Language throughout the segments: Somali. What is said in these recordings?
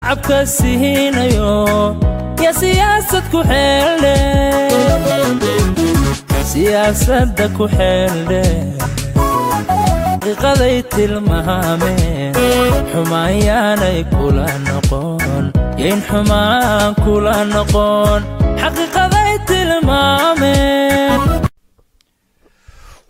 shacabka siinayo ya siyaasad ku xeeldhe siyaasadda ku xeeldhe qiqaday tilmaameen xumaanyaanay kula noqon yayn xumaan kula noqon xaqiiqaday tilmaameen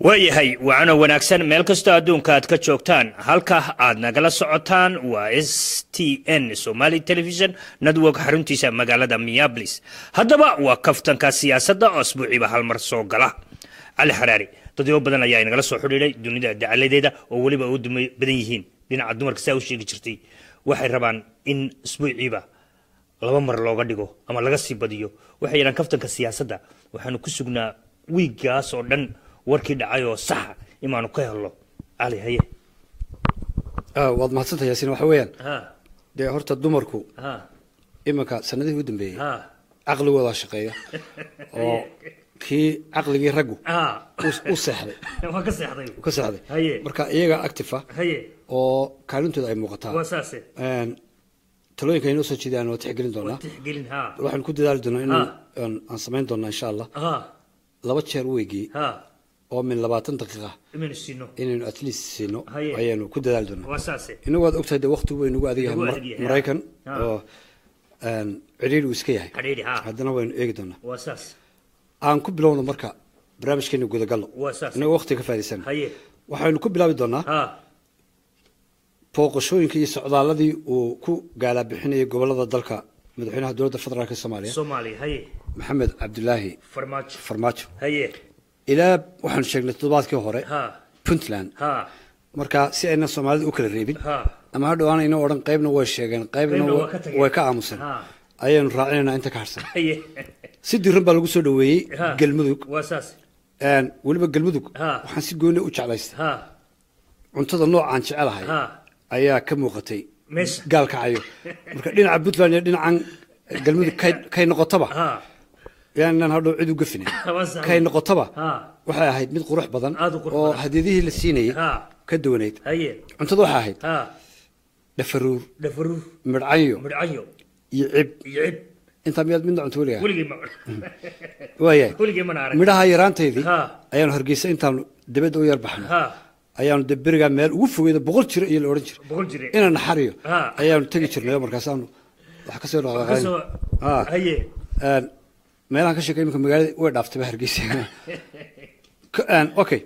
waayahay waana wanaagsan meel kastoo adduunka aad ka joogtaan halka aad nagala socotaan waa STN Somali Television Network xaruntiisa magaalada Minneapolis haddaba waa kaftanka siyaasadda oo asbuuciiba hal mar soo gala Ali Xaraari dadyo badan ayaa nagala soo xidhiidhay dunida dacaladeeda oo waliba u badan yihiin dhinaca dumarka saa u sheegi jirtay waxay rabaan in asbuuciiba laba mar looga dhigo ama laga sii badiyo waxay yiraan kaftanka siyaasadda waxaanu ku sugnaa wiigaas oo dhan warkii dhacay oo sax imaanu ka helno Ali haye waad mahadsantahay yaasiin waxa weeyaan dee horta dumarku imanka sanadihii u dambeeyay aqligooda shaqeeya oo kii aqligii raggu u seexday ka seexday marka iyaga active oo kaalintooda ay muuqataa talooyinka inoo soo jeedaan oo tixgelin doonaa waxaan ku dadaali doonaa in aan samayn doonaa insha Allah laba jeer weegii oo min 20 daqiiqo inaynu at least siino ayaanu ku dadaali doonaa inagu waad ogtahay waqti weyn ugu adeegahay Mareykan oo ciriiri uu iska yahay haddana waynu eegi doonaa aan ku bilowno marka barnaamijkeena gudagalno inagu waqti ka faa'iideysan waxaanu ku bilaabi doonaa booqashooyinka iyo socdaaladii uu ku gaala bixinayay gobolada dalka madaxweynaha dowladda federaalka Soomaaliya Maxamed Cabdullaahi Farmaajo ilaa waxaan sheegnay toddobaadkii hore Puntland marka si ayna Soomaalida u kala reebin ama hadhow aan inoo oran qaybna way sheegeen qaybna way ka aamusan ayaan raacinayna inta ka harsan si diiran baa lagu soo dhaweeyay galmudug waliba galmudug waxaan si gooni u jeclaystay cuntada noocaan jecelahay ayaa ka muuqatay gaalka cayo marka dhinaca Puntland iyo dhinacan galmudug kay noqotaba yaanan hadhow cid u gafin kay noqotaba waxay ahayd mid qurux badan oo hadiyadihii la siinayay ka duwaneyd cuntada waxa ahayd dhafaruur midcayo iyo cib inta miyad midna cunto weligii midhaha yaraanteedii ayaan hargeysa intaan dibadda u yar baxnay ayaan dibiriga meel ugu fogeedo 100 jir iyo la oran jiray inaan naxariyo ayaan tagi jirnay markaas aan wax ka soo dhaqaaqay meelaha ka shaqeeyay magaalada way dhaaftay hargeysa okay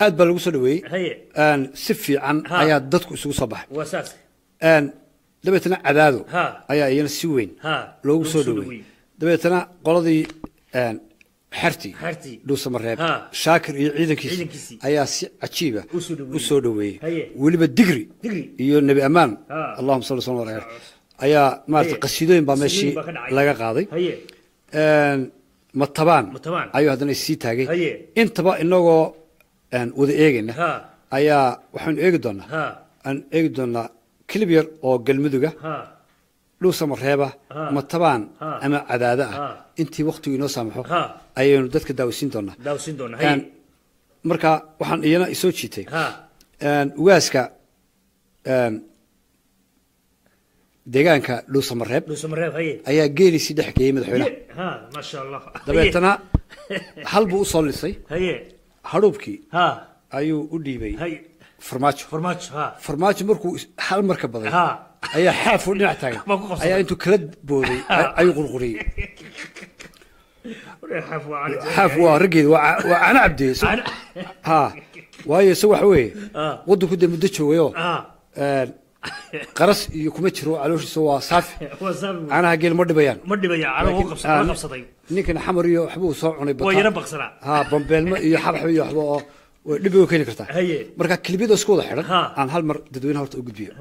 aad baa lagu soo dhaweeyay si fiican ayaa dadku isugu soo baxay dabeetana cadaado ayaa iyana si weyn loogu soo dhaweeyay dabeetana qoladii xarti dhuusamareeb shaakir iyo ciidankiisa ayaa si cajiiba u soo dhaweeyay waliba digri iyo nabi amaan allahumma salli sallallahu alayhi ayaa maartay qasiidooyin baa meeshii laga qaaday matabaan ayuu haddana sii taagay intaba inagoo wada eegayna ayaa waxaan eegi doonaa clip yar oo galmuduga dhuusamareeba matabaan ama cadaada intii waqtigu inoo saamaxo ayaynu dadka daawisiin doonaa marka waxaan iyana isoo jiitay ugaaska deegaanka dhuusamareeb ayaa geelisi dhex geeyay madaxweynaha ma sha Allah dabeetana hal buu u soo lisay hadhuubkii ayuu u dhiibay farmaajo markuu hal marka baday ayaa xaaf u dhinac taagay ayaa intuu kala booday ayuu qurquriyay xaaf waa rageed waa ana cabdiyay waayo isagu waxa weeye waddanku dee muddo joogayo qaras iyo kuma jiro calooshiisa waa saafi anaha geel ma dhibayaan ninkan xamar iyo waxba uu soo cunay bambeelmo iyo xabxab iyo waxba oo dhib u keeni kartaa marka kilibiyada isku wada xiran aan hal mar dadweynaha horta u gudbiyo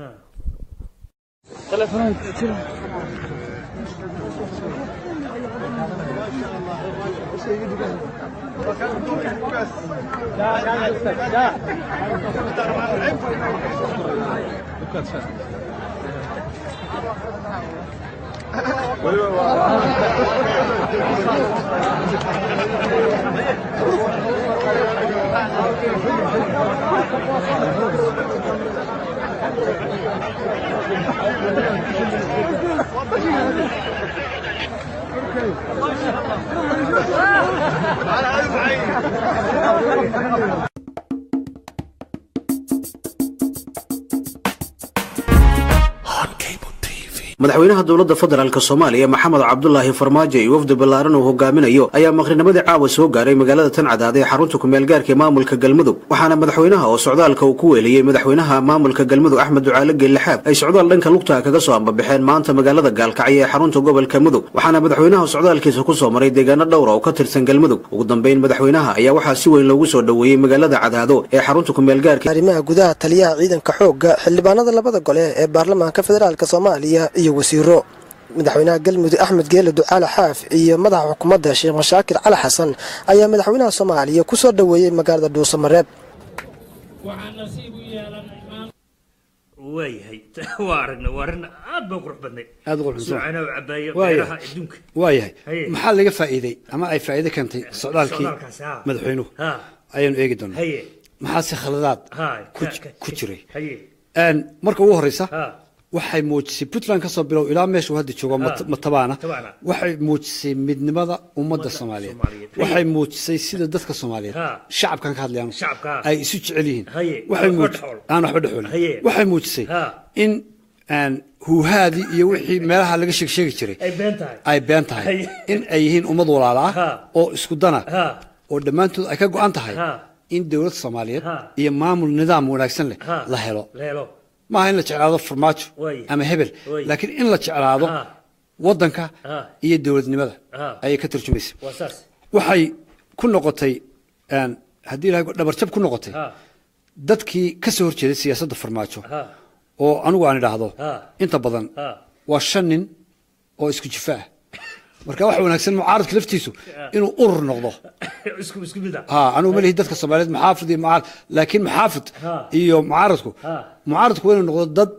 madaxweynaha dowladda federaalka Soomaaliya Maxamed Cabdullaahi Farmaajo iyo wafdi ballaaran oo hogaaminayo ayaa maqrinimadii caawa soo gaaray magaalada Tancadaad ee xarunta ku meel gaarka maamulka Galmudug waxaana madaxweynaha oo socdaalka uu ku weeliyay madaxweynaha maamulka Galmudug Axmed Ducaale Geelaxaab ay socdaal dhanka lugta kaga soo ambabaxeen maanta magaalada Gaalkacyo ee xarunta gobolka Mudug waxaana madaxweynaha socdaalkiisa ku soo maray deegaano dhowr ah oo ka tirsan Galmudug ugu dambeyn madaxweynaha ayaa waxa si weyn loogu soo dhaweeyay magaalada Cadaado ee xarunta ku meel gaarka arrimaha gudaha taliyaha ciidanka xoogga xildhibaanada labada gole ee baarlamaanka federaalka Soomaaliya iyo wasiiro madaxweynaha Galmudug Axmed Geele Ducaale Xaaf iyo madaxa xukuumadda Sheekh Mashaakir Cali Xasan ayaa madaxweynaha Soomaaliya ku soo dhaweeyay magaalada Dhuusamareeb waxaan nasiib u yeelanay waayahay waarna aad baan qurux badnay aad qurux suucana u cabaaya beeraha adduunka waayahay maxaa laga faa'iiday ama ay faa'iido keentay socdaalkii madaxweynuhu ayaan eegi doonaa maxaa si khaladaad ku jiray marka ugu horeysa waxay muujisay Puntland ka soo bilow ilaa meesha uu hadda joogo Matabaana waxay muujisay midnimada ummadda Soomaaliyeed waxay muujisay sida dadka Soomaaliyeed shacabkan ka hadlayaan ay isu jecel yihiin waxay muujisay in huuhaadii iyo wixii meelaha laga sheegi jiray ay been tahay in ay yihiin ummad walaala ah oo isku dana oo dhammaantood ay ka go'an tahay in dawladda Soomaaliyeed iyo maamul nidaam wanaagsan leh la helo ما هي اللي تعرض فرماج أما هبل لكن إن اللي تعرض وضنك هي الدولة نمذا أي كتر جميس وحي كل نقطي أن هدي لها نبرتب كل نقطي دتكي كسر كذي سياسة فرماجو وأنا وأنا هذا أنت بدن وشنن أو إسكتشفاه marka waxa wanaagsan mucaaradka laftiisu inuu urur noqdo isku bida أنا وملي هدتك الصوماليات محافظ معارض لكن محافظ إيو معارضكو وين نقطة ضد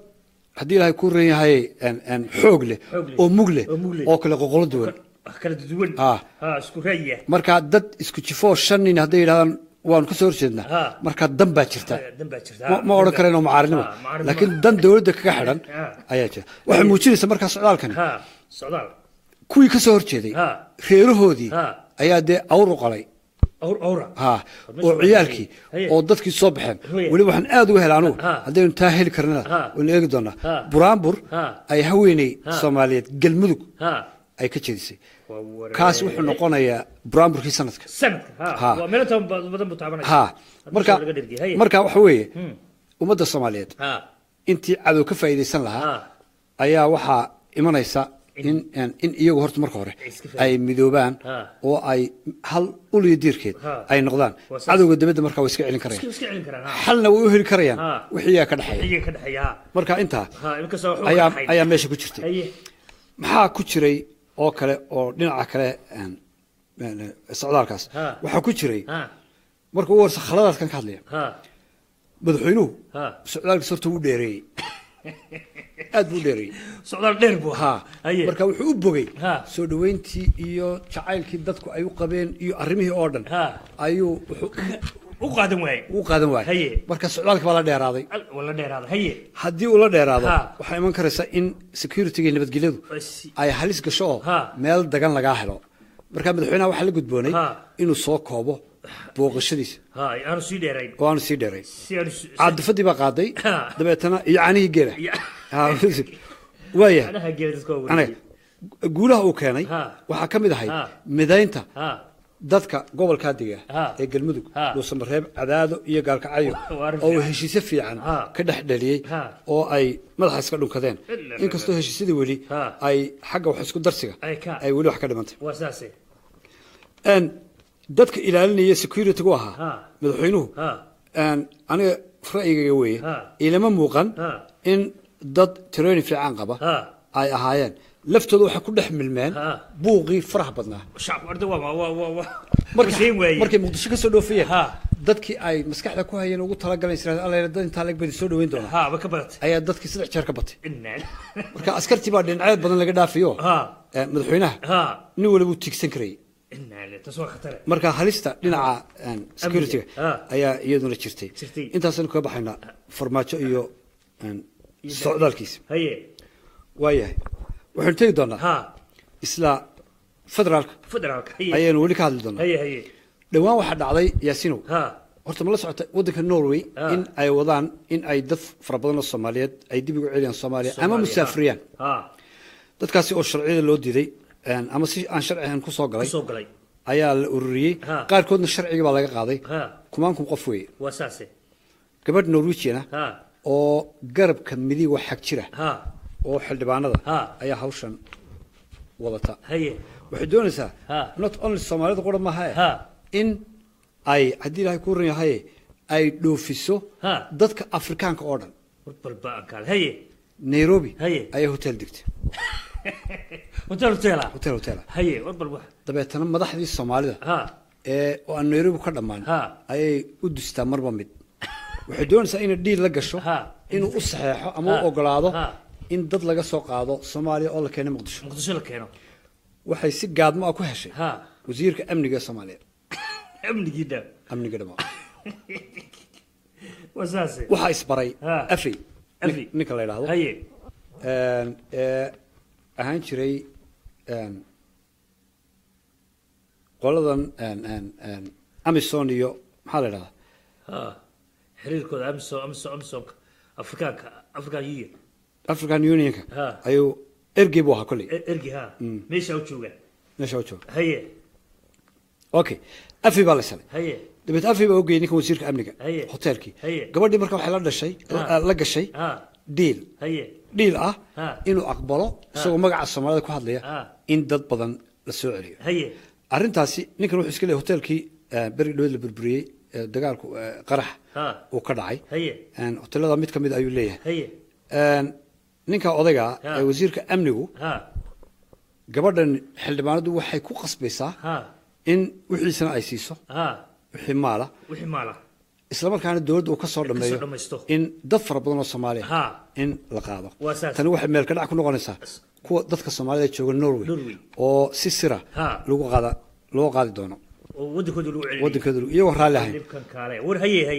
هدي لها يكون هاي أن حوجله أو مجله أو كل قول دول كل دول اسكو هي مركا ضد اسكو تشوفوا شنين هدي لها وان كسر شدنا مركا دم باتشرتا ما أورا كرينا معارضنا لكن دم دولتك كحرن أياته واحد موجود مركا سعدال كان سعدال kuwii ka soo horjeeday reerahoodii ayaa de awr qalay oo ciyaalkii oo dadkii soo baxeen wali waxaan aad uga helaa anigu haddaynu taa heli karnana waynu eegi doonaa buraanbur ay haweeney Soomaaliyeed Galmudug ay ka jeedisay kaas wuxuu noqonayaa buraanburkii sanadka waa meel badan buu taabanaya marka waxa weeye ummadda Soomaaliyeed intii cadow ka faa'iideysan lahaa ayaa waxaa imanaysa in iyagu horta marka hore ay midoobaan oo ay hal uliyo diirkeed ay noqdaan cadowga dibadda marka way iska celin karayaan halna way u heli karayaan wixii ka dhaxeeya marka intaa ayaa meesha ku jirtay maxaa ku jiray oo kale oo dhinaca kale socdaalkaas waxaa ku jiray marka uu warsa khaladaadkan ka hadlaya madaxweynuhu socdaalkiisa horta wuu dheereeyey aad buu dheeray socdaal dheer buu marka wuxuu u bogay soo dhaweyntii iyo jacaylkii dadku ay u qabeen iyo arrimihii oo dhan ayuu u qaadan waayay marka socdaalka baa la dheeraaday haddii uu la dheeraado waxaa iman karaysa in security-ga nabadgelyadu ay halis gasho oo meel dagan lagaa helo marka madaxweynaha waxaa la gudboonay inuu soo koobo booqashadiisa aanu sii dheeray caadifadii baa qaaday dabeetana iyo canihii geela waaya guulaha uu keenay waxaa ka mid ahayd midaynta dadka gobolka diga ee Galmudug Dhuusamareeb Cadaado iyo Gaalkacyo oo heshiis fiican ka dhaxdhaliyay oo ay madaxa iska dhunkadeen inkastoo heshiisyadii weli ay xagga wax isku darsiga ay weli wax ka dhimantay dadka ilaalinaya security-gu ahaa madaxweynuhu aniga ra'yigayga weeye ilama muuqan in dad training fiican qaba ay ahaayeen laftooda waxay ku dhex milmeen buuqii faraha badnaa markay muqdisho ka soo dhoofiyeen dadkii ay maskaxda ku hayeen ugu talagaleen israa'iil alla dad intaa lag badi soo dhaweyn doona ayaa dadkii 3 jeer ka batay marka askartii baa dhinacyo badan laga dhaafiyo madaxweynaha nin waliba uu tigsan karay marka halista dhinaca security-ga ayaa iyaduna jirtay intaasaan ka baxaynaa farmaajo iyo socdaalkiisa waayahay waxaan tegi doonaa isla federaalka ayaynu weli ka hadli doonaa dhawaan waxaa dhacday yaasinow horta ma la socota waddanka Norway in ay wadaan in ay dad fara badan oo Soomaaliyeed ay dib ugu celiyaan Soomaaliya ama musaafiriyaan dadkaasi oo sharciyada loo diiday ama si aan sharci ahayn ku soo galay ayaa la ururiyey qaarkoodna sharciga baa laga qaaday kumaankum qof weeye waa saase gabadh Norwegian oo garabka midig wax xag jira oo xildhibaanada ayaa hawshan wadata waxay doonaysaa not only Soomaalida qora ma aha in ay hadii Ilaahay ku ran yahay ay dhoofiso dadka Afrikaanka oo dhan balbaankaal Nairobi ayaa hotel digtay hotel dabeetana madaxdii Soomaalida oo aan Nairobi ka dhamaan ayay u distaa marba mid waxay doonaysaa in deal la gasho inuu u saxeexo ama u ogolaado in dad laga soo qaado Soomaaliya oo la keeno Muqdisho la keeno waxay si gaadmo ah ku heshay wasiirka amniga Soomaaliya amniga dhama waxa isbaray afi ninka la yiraahdo ahaan jiray qoladan Amazon iyo maxaa la yiraahdaa xiriirkooda Amazon African Union ayuu ergey buu ahaa kulli meesha u jooga okay afi baa la salay dabeet afi baa ogeeyay ninka wasiirka amniga hotelkii gabadhii markaa waxay la gashay deal inuu aqbalo isagoo magaca Soomaalida ku hadlaya in dad badan la soo celiyo arrintaasi ninkan wuxuu iska leeyahay hotelkii bari dhow la burburiyay dagaalku qarax uu ka dhacay hotelada mid kamid ayuu leeyahay ninka odayga ee wasiirka amnigu gabadhan xildhibaanadu waxay ku qasbaysaa in wixiisana ay siiso wixii maala isla markaana dawladda uu ka soo dhameeyo in dad fara badan oo Soomaali in la qaado tan waxay meel ka dhac ku noqonaysaa kuwa dadka Soomaalida jooga Norway oo si sira loo qaadi doono waddankooda iyagoo raalli ahayn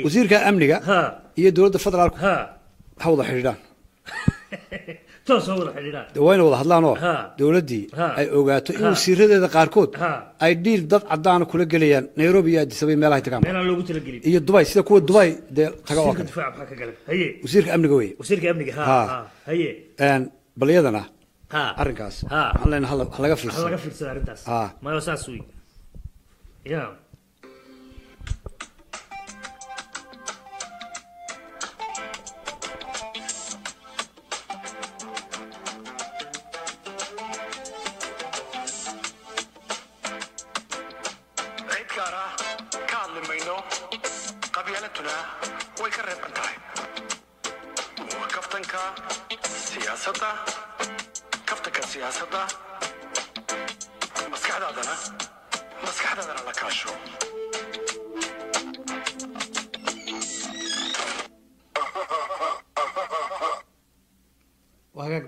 wasiirka amniga iyo dawladda federaalku ha wada xidhiidhaan wayna wada hadlaan oo dawladdii ay ogaato in wasiiradeeda qaarkood ay dhiil dad caddaana kula gelayaan Nairobi iyo Addis Ababa meelaha tagaan iyo Dubai sida kuwa Dubai dee taga oo kale wasiirka amniga weeye balyadana arrinkaas waxaan leenahay laga fiirsado arrintaas ma saas weey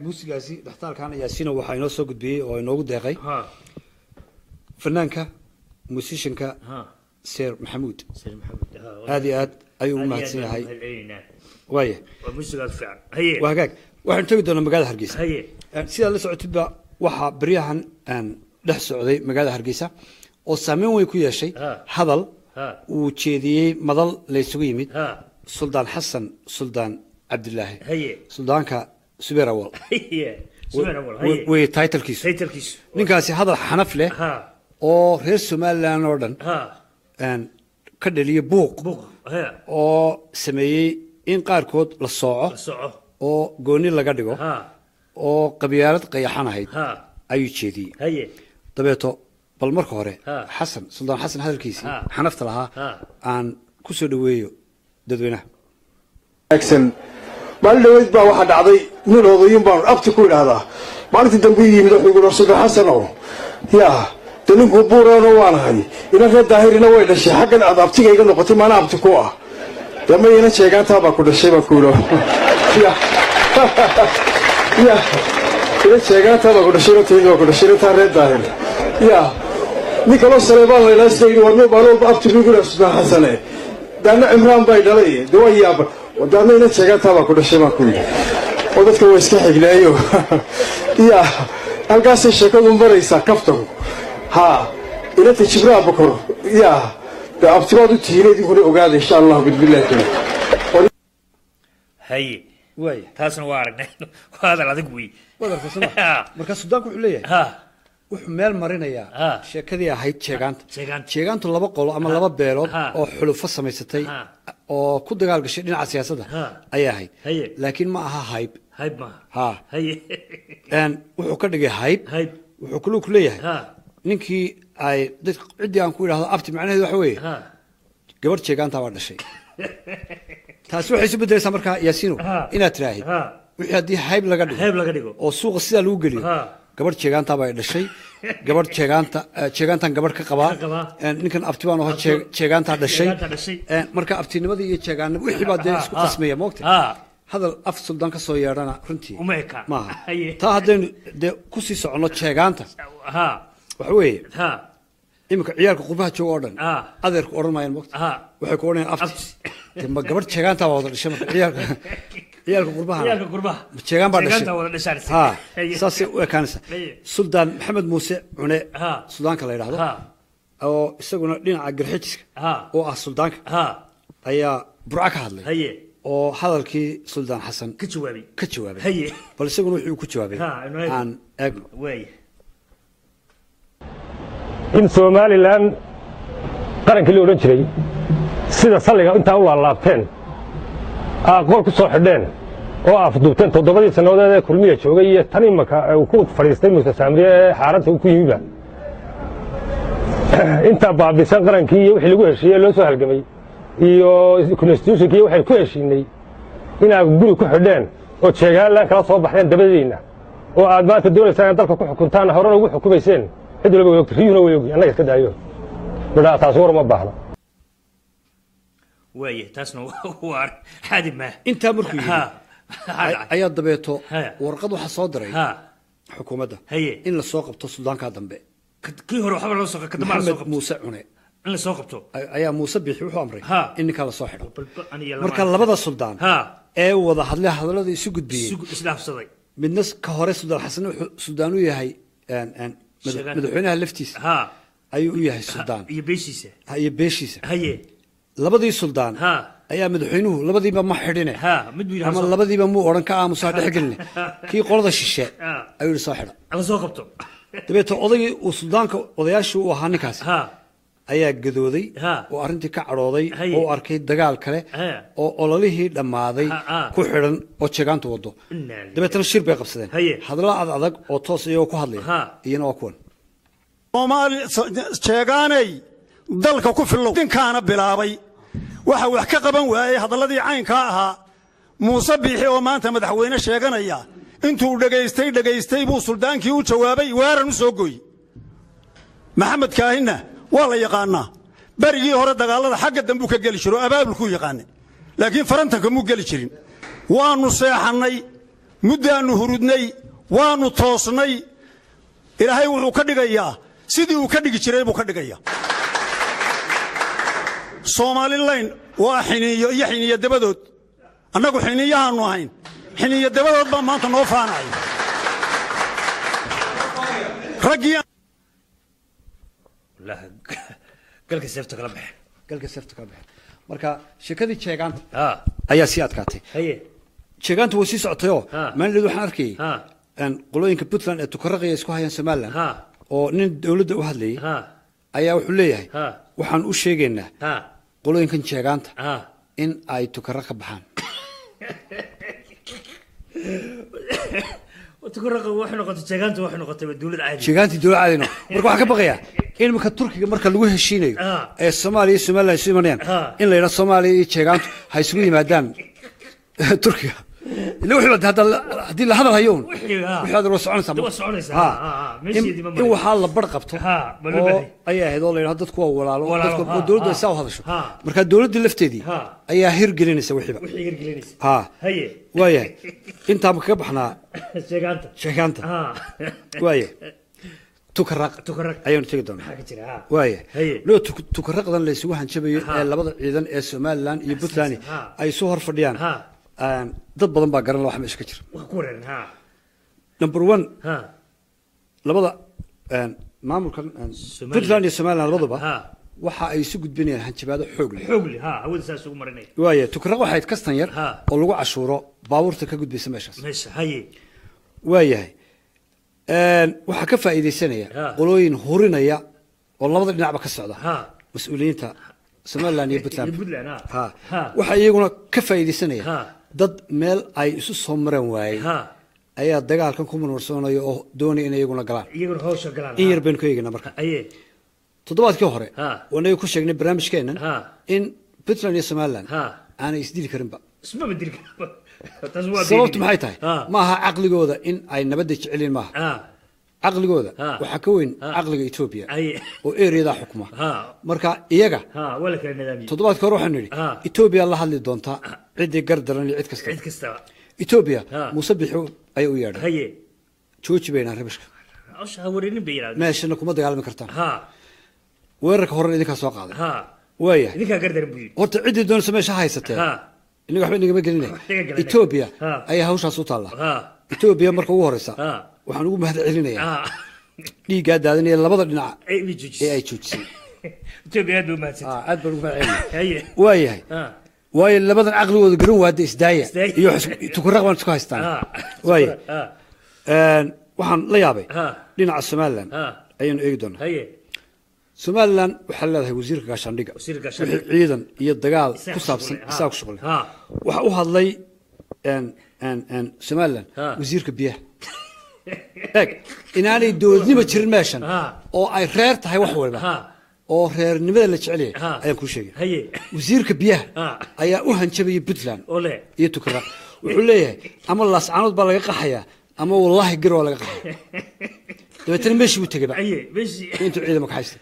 muusigaasi dhaxtaalkan Yaasiin waxa inoo soo gudbiyay oo inoogu deeqay fanaanka musicianka Sir Maxamuud aad ayuu u mahadsan yahay waaye muusigaas fiican wahagaag waxaan tagi doonaa magaalada Hargeysa sida la socotay waxa bariyahan aan dhex socday magaalada Hargeysa oo saameyn weyn ku yeeshay hadal uu jeediyay madal la isugu yimid Suldaan Xasan Suldaan Cabdullaahi suldaanka Subeerawal way title-kiisu ninkaasi hadal xanaf leh oo reer Somaliland oo dhan ka dhaliya buuq oo sameeyay in qaarkood la sooco oo gooni laga dhigo oo qabyaalad qayaxan ahayd ayuu jeediyay dabeeto bal marka hore Xasan Suldaan Xasan hadalkiisii xanafta lahaa aan ku soo dhaweeyo dadweynaha maalin dhaweyd baa waxaa dhacday nin odayin baan abti ku idhaahdaa maalintii dambe yimid wuxuu igu dharsada xasanow yaa de ninkuu buureeno waanahay inan reer daahirina way dhashay xaggan aad abtiga iga noqotay maana abti ku ah dee ma ina sheegaantaa baa ku dhashay baan ku idho ina sheegaantaa baa ku dhashay notaydi baa ku dhashay intaa reer daahir yaa nin kaloo saleebaan la ilaa sida yidhi war meel maalin walba abti buu igu dharsada xasane daana cimraan bay dhalay dee waa yaaba wadaadna ina sheegaantaa baa ku dhashay baan ku yidhi oo dadka waa iska xigleeyo yaa halkaasay sheekadu maraysaa kaftagu haa inanta jibraan bukor yaa dee abtibaad u tihiin idinkuna ogaada insha allahu bismillahi haye waay taasna waa aragnay hadal adag wey wadarka sama marka suudaanku wuxuu leeyahay wuxuu meel marinayaa sheekadii ahayd jeegaantu laba qolo ama laba beelood oo xulufo samaysatay oo ku dagaal gashay dhinaca siyaasadda ayaa ahayd laakiin ma aha hayb maaha wuxuu ka dhigay hayb wuxuu kaluu ku leeyahay ninkii ay dad ciddii aan ku idhaahdo abti macnaheedu waxa weeye gabadh jeegaantaa waa dhashay taasi waxay isu beddelaysaa markaa yaasiino inaad tiraahid wixii haddii hayb laga dhigo oo suuqa sidaa lagu geliyo gabadh jeegaantaa baa dhashay gabadh jeegaantan gabadh ka qabaa ninkan abti baan aho jeegaantaa dhashay marka abtinimadii iyo jeegaannimo wixii baa dee isku qasmeeya moogta hadal af suldaan ka soo yeedhana runtii maaha taa haddaynu dee kusii soconno jeegaanta waxa weeye iminka ciyaalka qurbaha jooga oo dhan adeerku odhan maayaan moogta waxay ku odhanayaan afti ma gabadh jeegaantaa baa wada dhashay marka ciyaalka qurbaha jeegaan baa dhashay saasay u ekaanaysaa suldaan maxamed muuse cune suldaanka la yidhaahdo oo isaguna dhinaca garxijiska oo ah suldaanka ayaa burco ka hadlay oo hadalkii suldaan xasan ka jawaabay bal isaguna wuxuu ku jawaabay aan eegno in somalilan qarankii la odhan jiray sida salliga intaa u laalaabteen qol ku soo xidheen oo afduubteen 7 sannadood ee kulmiye joogay iyo tan imaka uu ku fadhiistay Muuse Saamriye ee xaaradda uu ku yimiba inta baabisan qarankii iyo wixii lagu heshiiyay loo soo halgamay iyo constitutionkii waxay ku heshiinay in ay guri ku xidheen oo jeegaan kala soo baxeen dabadiina oo aad maanta doonaysaan dalka ku xukuntaan horena ugu xukumayseen cid walba way ogtiyuuna way ogi annaga iska daayo bada taas war ma baahna waaye taasna waa xadi ma inta markuu yiri ayaa dabeeto warqad waxa soo diray xukuumadda in la soo qabto suldaanka dambe kii hore waxa loo soo qabto damaar soo qabto Muuse cune in la soo qabto ayaa Muuse bixi wuxuu amray in ninka la soo xidho marka labada suldaan ee wada hadalada isu gudbiyay isdhaafsaday midna ka hore suldaan xasan suldaan uu yahay madaxweynaha laftiisa ayuu u yahay suldaan iyo beeshiisa labadii suldaan ayaa madaxweynuhu labadiiba ma xidhine ama labadiiba muu odhan ka aamusaa dhexgeline kii qolada shishe ayuu soo xidha ama soo qabto dabeeto odaygii uu suldaanka odayaashii u ahaa ninkaasi ayaa gadooday oo arrintii ka cadhooday oo arkay dagaal kale oo ololihii dhammaaday ku xidhan oo jeegaantu wado dabeetana shir bay qabsadeen hadalla adag oo toos iyagoo ku hadlaya iyana waa kuwan jeegaanay dalka ku fillow dinkaana bilaabay waxa wax ka qaban waayay hadalladii caynkaa ahaa muuse biixi oo maanta madaxweyne sheeganaya intuu dhegaystay buu suldaankii u jawaabay waaran u soo gooyey maxamed kaahinna waa la yaqaanaa berigii hore dagaallada xagga dambuu ka geli jiro abaabulkuu yaqaanay laakiin farantanka muu geli jirin waannu seexannay muddaannu hurudnay waannu toosnay ilaahay wuxuu ka dhigayaa sidii uu ka dhigi jiray buu ka dhigayaa Somaliland waa xiniyo iyo xiniyo dabadood annagu xiniyahaanu ahayn xiniyo dabadood baa maanta noo faanay ragii la galka seefta kala baxay marka shirkadii jeegaanta ayaa sii adkaatay jeegaantu way sii socotayoo maalin waxaan arkay qolooyinka Puntland ee tukaraqaya isku hayaan Somaliland oo nin dawladda u hadlayay ayaa wuxuu leeyahay waxaan u sheegaynaa qolooyinkan jeegaanta in ay tukara ka baxaan tukaraqa waxay noqotay jeegaanta waxay noqotay dawlad caadi jeegaantii dawlad caadi marka waxa ka baqaya in marka Turkiga marka lagu heshiinayo ee Soomaaliya Somaliland isu imanayaan in la yiraahdo Soomaaliya iyo jeegaantu hay isugu yimaadaan Turkiga إلا وحده هذا لا هذا اليوم وحده لو سعنسا إن وحال برقبته أيه هذول هذا تكوا ولا لا الدولة يساوي هذا شو مركز الدولة اللي لفتدي أيه هيرجلين يسوي حبة هي وياه أنت بكب إحنا شجانته وياه تكرق أيون تقدم وياه لو تكرق ذن ليسوه هنشبه لبض إذن السمال لان يبثلاني أي سهر فديان dad badan baa garan waxa meesha ka jira number 1 labada maamulkan Puntland iyo Somaliland labaduba waxa ay isu gudbinayaan hanjabaado xoog leh ها هو ساس ugu marinay waaye tukraq waxay kastan yar oo lagu cashuuro baabuurta ka gudbaysa meeshaas meesha haye waayahay waxa ka faa'iideysanaya qolooyin hurinaya oo labada dhinacba ka socda mas'uuliyiinta Somaliland iyo Puntland waxa iyaguna ka faa'iideysanaya dad meel ay isu soo mareen waayay ayaa dagaalkan ku munaasabanayo oo doonay in iyaguna galaan iyaguna hawsha galaan in yar baan ku eegna marka toddobaadkii hore wanay ku sheegnay barnaamijkeenan in Puntland iyo Somaliland aanay isdili karinba isma bedeli karinba sababtu maxay tahay ma aha aqligooda in ay nabadda jecelin maaha aqligooda waxa ka weyn aqliga Ethiopia oo eeriyada xukuma marka iyaga wala kala nidaamiyay toddobaadkii hore waxaan niri Ethiopia la hadli doonta cidii gardaran iyo cid kasta Ethiopia musabixu ay u yeedhay haye jooji bayna rabashka asha wareerin bayraad meeshana kuma dagaalami kartaan weerarka hore idinka soo qaaday waaya idinka gardaran buu horta cidii doonaysa meesha haysatay inaga waxba inaga gelinay Ethiopia ay hawshaas u taala Ethiopia marka ugu horeysa waxaan ugu mahad celinayaa dhiiga daadanaya labada dhinac ee ay joojisay Ethiopia aad u mahadsan aad baan ugu mahad celinayaa waayahay waayo labadan aqligooda garan waada isdaaya iyo tukraq baan isku haystaan waayo waxaan la yaabay dhinaca Somaliland ayaan eegi doonaa Somaliland waxa leedahay wasiirka gaashaandhiga ciidan iyo dagaal ku saabsan isaga shaqo waxa u hadlay Somaliland wasiirka biyaha inaanay dowladnimo jirin meeshan oo ay reer tahay wax walba oo reernimada la jecel yahay ayaan ku sheegay wasiirka biyaha ayaa u hanjabay Puntland iyo tukraq wuxuu leeyahay ama laascaanood baa laga qaxaya ama wallahi garoo laga qaxay dabeetana meeshii uu tagay intuu ciidamada ka haystay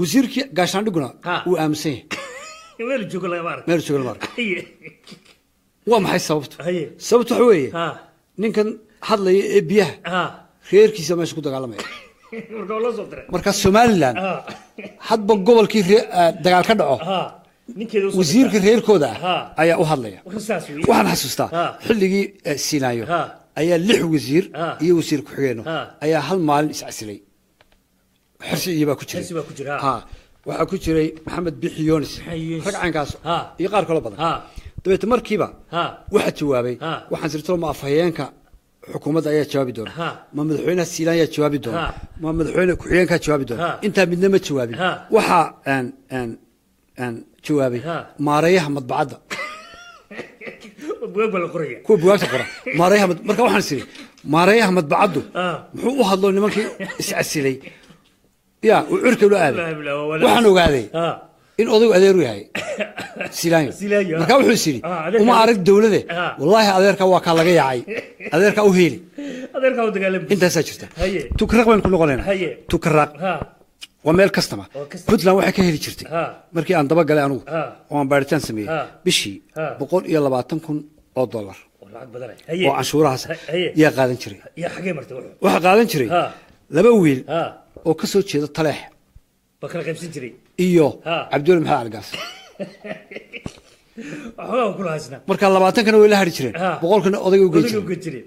wasiirkii gaashaandhiguna uu aaminsan yahay meel joogo laga maartay waa maxay sababtu waxa weeye ninkan hadlaya ee biyaha reerkiisa meesha ku dagaalamaya marka Somaliland hadba gobolkii dagaal ka dhaco wasiirka reerkooda ayaa u hadlaya waxaan xasuustaa xilligii Siinaayo ayaa 6 wasiir iyo wasiir ku xigeenno ayaa hal maalin iscasilay xirsiga baa ku jiray waxa ku jiray Maxamed Bixi Yoonis rag caankaas iyo qaar kale badan dabeetana markiiba waxa jawaabay waxaan sirtoo ma afhayeenka xukuumadda ayaa jawaabi doona ma madaxweynaha Siilaan ayaa jawaabi doona ma madaxweyne ku xigeenka jawaabi doona inta midna ma jawaabin waxa jawaabay maareeyaha madbacadda kuwa buugaagta qora maareeyaha marka waxaan siri maareeyaha madbacaddu muxuu u hadlo nimankii iscasilay yaa uu cirka loo aaday waxaan ogaaday in odaygu adeer u yahay Siilaan marka wuxuu yiri uma arag dawladda wallahi adeerka waa ka laga yaacay adeerka u heeli adeerka u dagaalamay intaas jirta tukraq baan ku noqonaynaa tukraq waa meel kastama Puntland waxay ka heli jirtay markii aan daba galay anigu oo aan baaritaan sameeyay bishii $120,000 oo lacag badan oo canshuurahaas yaa qaadan jiray waxa qaadan jiray laba wiil oo ka soo jeeda Taleex bakar qaybsan jiray iyo Cabdulla Maxamed Algaas waxaa ku lahaysna marka 20 kana way la hari jireen 100 kana odayga u geeyay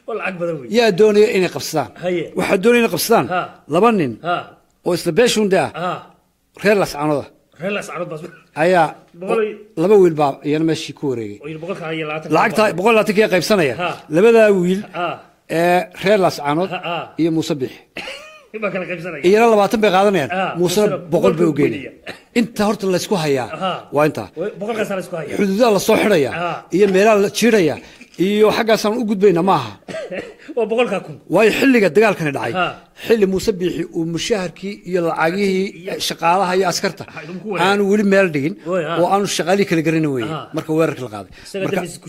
والعق بدوي يا دوني إني قبستان واحد دوني إني قبستان لبنن وإسلبيشون ده خير لس عنده خير لس عنده بس أيا لبوي الباب يعني ماشي كوري لعقت بقول لا تكيا قيب سنة لبدا ويل خير لس عنده هي مصبح إيه لا باتم بقعدنا موسى بقول بيوجيني أنت هرت اللي سكوا هيا وأنت حدود الله صحرية هي ميرال تشيرية iyo xagaasan u gudbayna maaha oo boqolka kun way xilliga dagaalkan dhacay xilli musabixi uu mushaharkii iyo lacagihii shaqaalaha iyo askarta aan wali meel dhigin oo aan shaqaali kala garin weey marka weerarka la qaaday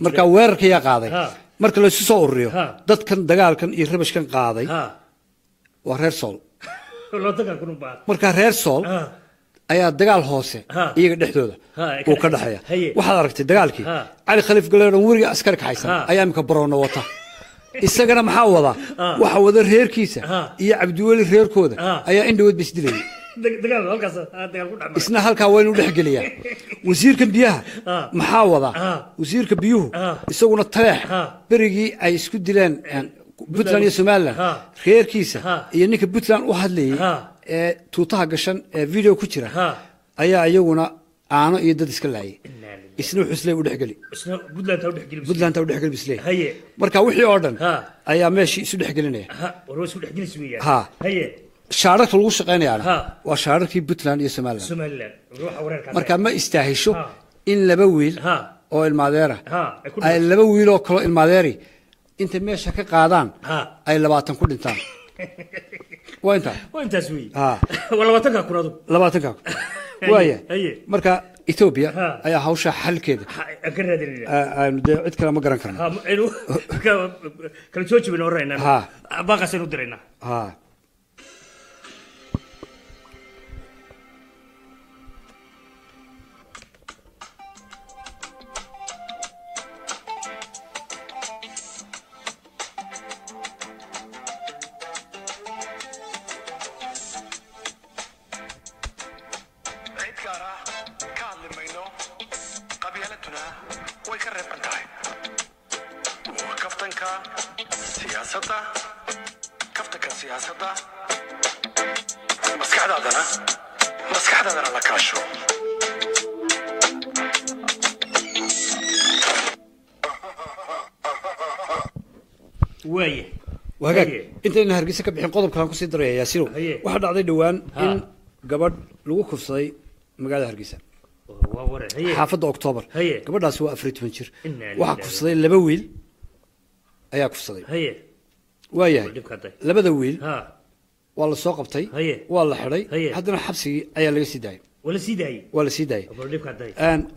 marka weerarka yaa qaaday marka la soo ururiyo dadkan dagaalkan iyo rabashkan qaaday waa reer Sool marka reer Sool ayaa dagaal hoose iyaga dhexdooda oo ka dhaxaya waxa aragtay dagaalkii Ali Khaliif Galeeran wariga askar ka haysan ayaa imka baroono wata isagana maxaa wada waxa wada reerkiisa iyo Cabdiwali reerkooda ayaa indhood bisdilay dagaal halkaas dagaal ku dhacay isna halka waynu dhex geliyaa wasiirka biyaha maxaa wada wasiirka biyuhu isaguna Taleex berigii ay isku dileen Puntland iyo Somaliland reerkiisa iyo ninka Puntland u hadlayay ee tuutaha gashan ee video ku jira ayaa iyaguna aano iyo dad iska laayay isna wuxuu isleey u dhexgeli Puntland u dhexgeli isleey marka wixii oo dhan ayaa meeshii isu dhexgelinaya shaararka lagu shaqeynayaa waa shaararkii Puntland iyo Somaliland marka ma istaahisho in laba wiil oo ilmaadeera ay laba wiil oo kale ilmaadeeri inta meesha ka qaadaan ay 20 ku dhintaan وانت سوي والله ما تنكا كرادو لا ما تنكا وايه marka Ethiopia ayaa hawsha xalkeeda aan cid kale ma garan karno kala jooji baan oranayna baaqasan u dirayna مسكحدنا لا كاشو وايه وهاك انت in hargeysa ka bixin qodobkan ku sii daraya yaasiro waxa dhacday dhawaan in gabadh lagu kufsaday magaalada hargeysa xaafadda October gabadhaas waa 14 jir waxa kufsaday laba wiil ayaa kufsaday waayahay labada wiil waa la soo qabtay waa la xiray haddana xabsigii ayaa laga sii daayay wala sii daayay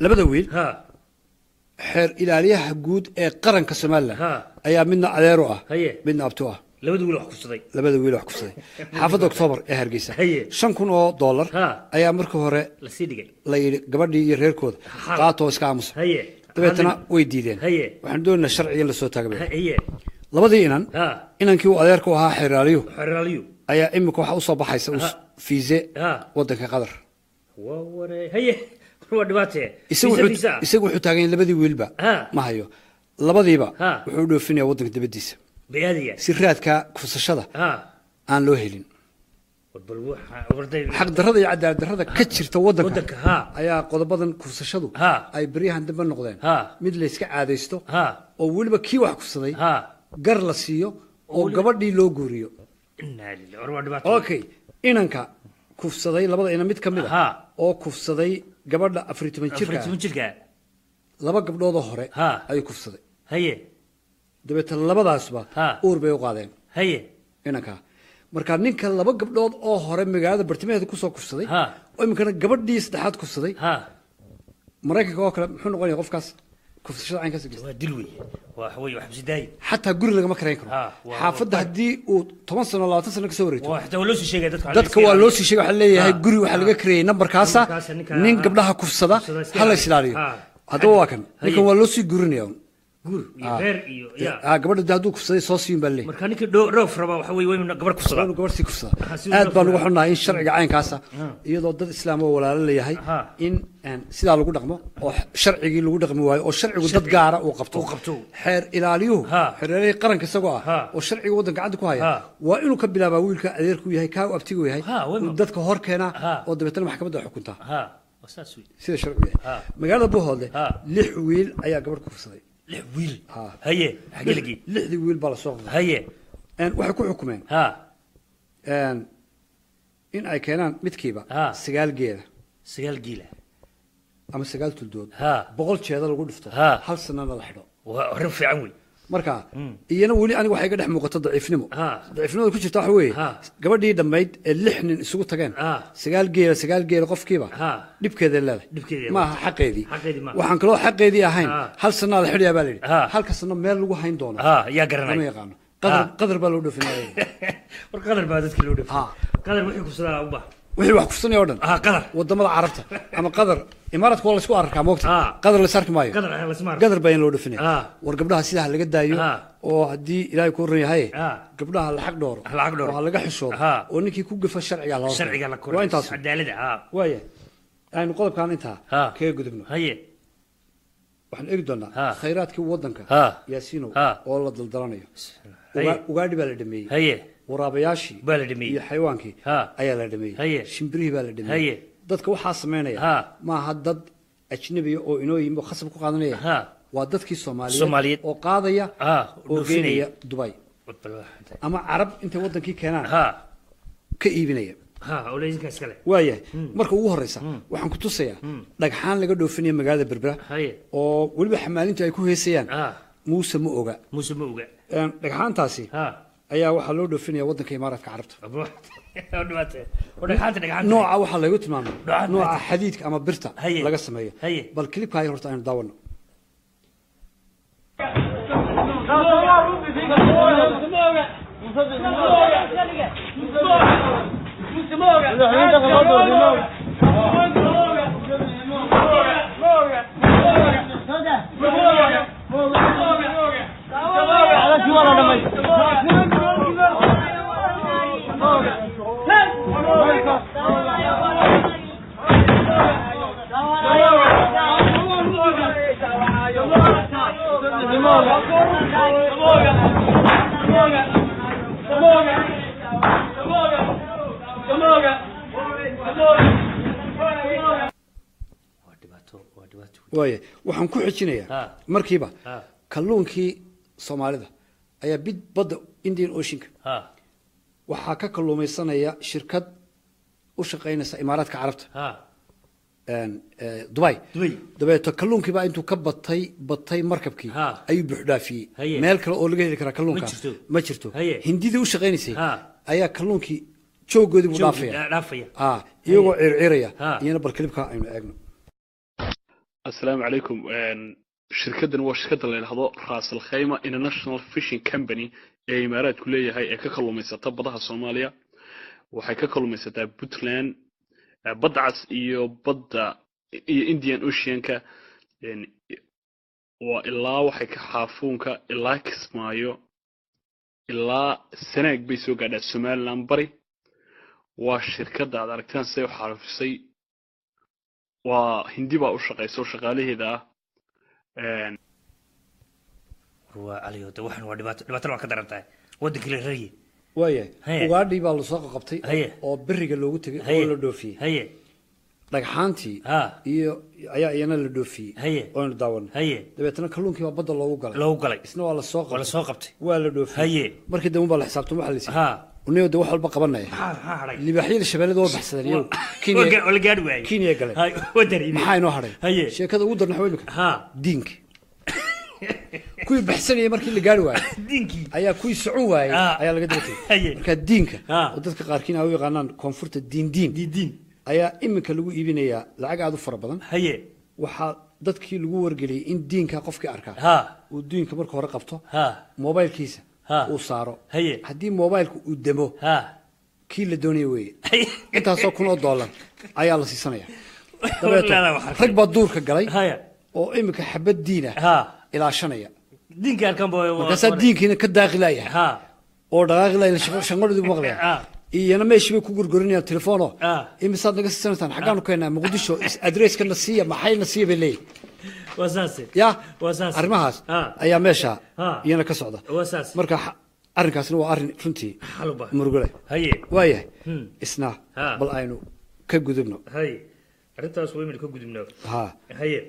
labada wiil xeer ilaaliyaha guud ee qaranka Soomaaliland ayaa midna adeero ah midna abto ah labada wiil wax kufsaday xaafadda October ee Hargeysa $5,000 ayaa markii hore la sii dhigay la yiri gabadhii iyo reerkooda qaato iska aamus dabeetana way diideen waxaan doonaynaa sharciga la soo taagay labadii inankii uu adeerka u ahaa xeer ilaaliyo ayaa imika waxa u soo baxaysa fiise wadanka Qatar isagu wuxuu taagan labadii wiilba ma hayo labadiiba wuxuu dhoofinaya wadanka dibadiisa si raadka kufsashada aan loo helin xaq darrada iyo cadaalad darrada ka jirta wadanka ayaa qodobadan kufsashadu ay bariyahan dib noqdeen mid la iska caadeysto oo waliba kii wax kufsaday gar la siiyo oo gabadhii loo guuriyo okay inanka kufsaday labada ina mid kamid ah oo kufsaday gabadha 14 jirka laba gabdhood oo hore ay kufsaday dabeeta labadaasba uur bay u qaadeen inanka marka ninka laba gabdhood oo hore magaalada bartimeeda ku soo kufsaday oo imikana gabadhii saddexaad kufsaday Mareykanka oo kale muxuu noqonayaa qofkaas kufsashada cayn ka waa dilwi waa way wax bisiday hatta guri laga ma kareen karo xaafadda hadii uu 10 sano 20 sano ka soo wareegto waa xataa loo sii sheegay dadka waa loo sii sheegay waxa leeyahay guri waxa laga kareeyay numberkaasa nin gabdhaha kufsada hal islaaliyo hadoo waa kan ninkan waa loo sii gurinaya gur iyo beer iyo gabadha haduu kufsaday soo siin baa leeyahay marka ninka roof raba waxa way gabar kufsada gabar si kufsada aad baan ugu xunahay in sharciga caynkaasa iyadoo dad islaam oo walaalo leeyahay in sida lagu dhaqmo oo sharcigii lagu dhaqmi waayo oo sharcigu dad gaar ah uu qabto xeer ilaaliyuhu xeerarey qaranka isagoo ah oo sharciga wadanka gacanta ku haya waa inuu ka bilaabaa wiilka adeerku yahay ka abtigu yahay dadka hor keena oo dabeetana maxkamadda xukunta sida sharcigu yahay magaalada Bohoodle 6 wiil ayaa gabar kufsaday ويل هي حقلقي لحدي ويل بلا سوق هي waxay ku xukumeen in ay keenaan midkiiba 9 geela ama 9 tuldood 100 jeeda lagu dhifto hal sanana la xidho waa arrin fiican weey marka iyana wali aniga waxay ka dhex muuqato daciifnimada ku jirta waxa weeye gabadhii dhamayd ee 6 nin isugu tageen 9 geela qofkiiba dhibkeeda leedahay ma xaqeedii waxaan kaloo xaqeedii ahayn hal sano la xidhiya baa leeyahay halka sano meel lagu hayn doono yaa garanay qadar baa loo dhoofinaya war qadar baa dadka loo dhoofinaya qadar wixii ku sadaa uba wixii wax kufsanay oo dhan qadar wadamada carabta ama qadar imaaraadku waa la isku arkaa moogta qadar la sarki maayo qadar baa in loo dhafinaya war gabdhaha sidaa laga daayo oo hadii ilaahay ku ran yahay gabdhaha la xaq dhooro oo laga xishoodo oo ninkii ku gafa sharciga la koro waa intaas cadaalada waaya aynu qodobkan inta kaga gudubno waxaan eegi doonaa khayraadkii wadanka yaasiino oo la daldalanayo ugaadhi baa la dhameeyay waraabayaashii baa la dhameeyey iyo xayawaankii ayaa la dhameeyey shimbirihii baa la dhameeyey dadka waxaa sameynaya maaha dad ajnabiya oo inoo yimid khasab ku qaadanaya waa dadkii Soomaaliyeed oo qaadaya oo geenaya Dubai ama Arab inta wadankii keenaan ka iibinaya awlayska iskale waaya marka ugu horeysa waxaan ku tusayaa dhagxaan laga dhoofinaya magaalada Berbera oo waliba xamaalinta ay ku heesayaan muuse ma oga dhagxaantaasi ayaa waxa loo dhoofinaya wadanka Imaaraadka Carabta nooca waxa lagu tilmaamay nooca xadiidka ama birta laga sameeyo bal clipka ay horta aynu daawano waaye waxaan ku xijinayaa markiiba kalluunkii Soomaalida ayaa badda Indian Ocean waxaa ka kalluumaysanaya shirkad u shaqeynaysa Imaaraadka Carabta Dubai dabeeto kalluunkii baa intuu ka batay markabkii ayuu buuxdaafiyay meel kale oo laga heli kara kalluunka ma jirto hindidii u shaqeynaysay ayaa kalluunkii joogoodii u dhaafaya iyagoo circiraya iyana bal clipka aynu eegno السلام عليكم شركتنا وشركة اللي هذا رأس الخيمة International Fishing Company إمارات كلية هاي ككلمة تبضها الصومالية وهاي ككلمة بوتلان بدعس إيو بدع إنديان أوشيان ك يعني وإلا وهاي كحافون ك إلا كسمايو إلا سنة بيسوق على السومال لامبري والشركة على ركتان سيو حرف سي وهندي بقى وشقيسو شغاله هذا هو عليه توحن ودبات لو كدرنتاي ودك لري وايه وغادي با لو سوق قبتي oo biriga loogu tagay oo la dhoofiyay dhagxaantii iyo ayaa iyana la dhoofiyay oo la daawan dabeetana kalluunkii waa badda loogu galay isna waa la soo qabtay waa la dhoofiyay markii dambe la xisaabtamo waxa la siiyay ونيو ده واحد بقى بناي اللي بحيل الشباب ده بحث اليوم كينيا ولا قاعد وين كينيا قال هاي ودري محاي نهري شيء كذا ودر نحوي بك دينك كوي بحثني مركي اللي قاعد وين دينكي أيا كوي سعوا أيا اللي قدرتي مركي دينك ودتك قاركين أوي قانان كونفورت الدين أيا إمك اللي يبينيا لعق عدو فربضن هي وح دتك اللي ورجلي إن دينك قفك أركان ودينك مركو رقبته موبايل كيسه وصاروا هدي موبايلك قدامه كي اللي دوني وي انت سو كنو دولار ايا لا سيسنيا رق بدور كغلي او امك حبد دينا الى شنيا دينك كان بو كاس دينك هنا كداخلايا او داخلايا شنقودي مقليا iyana meeshii bay ku gurgurinayaan telefono imisaad naga sisantaan xagaan u keenaa Muqdisho address-ka nasiya maxay nasiya bay wasaasi ya wasaasi arrimahaas ayaa meesha iyana ka socda wasaasi marka arrinkaasna waa arrin runtii murugale waayahay isna bal aynu ka gudubno arrintaas way mid ka gudubno haye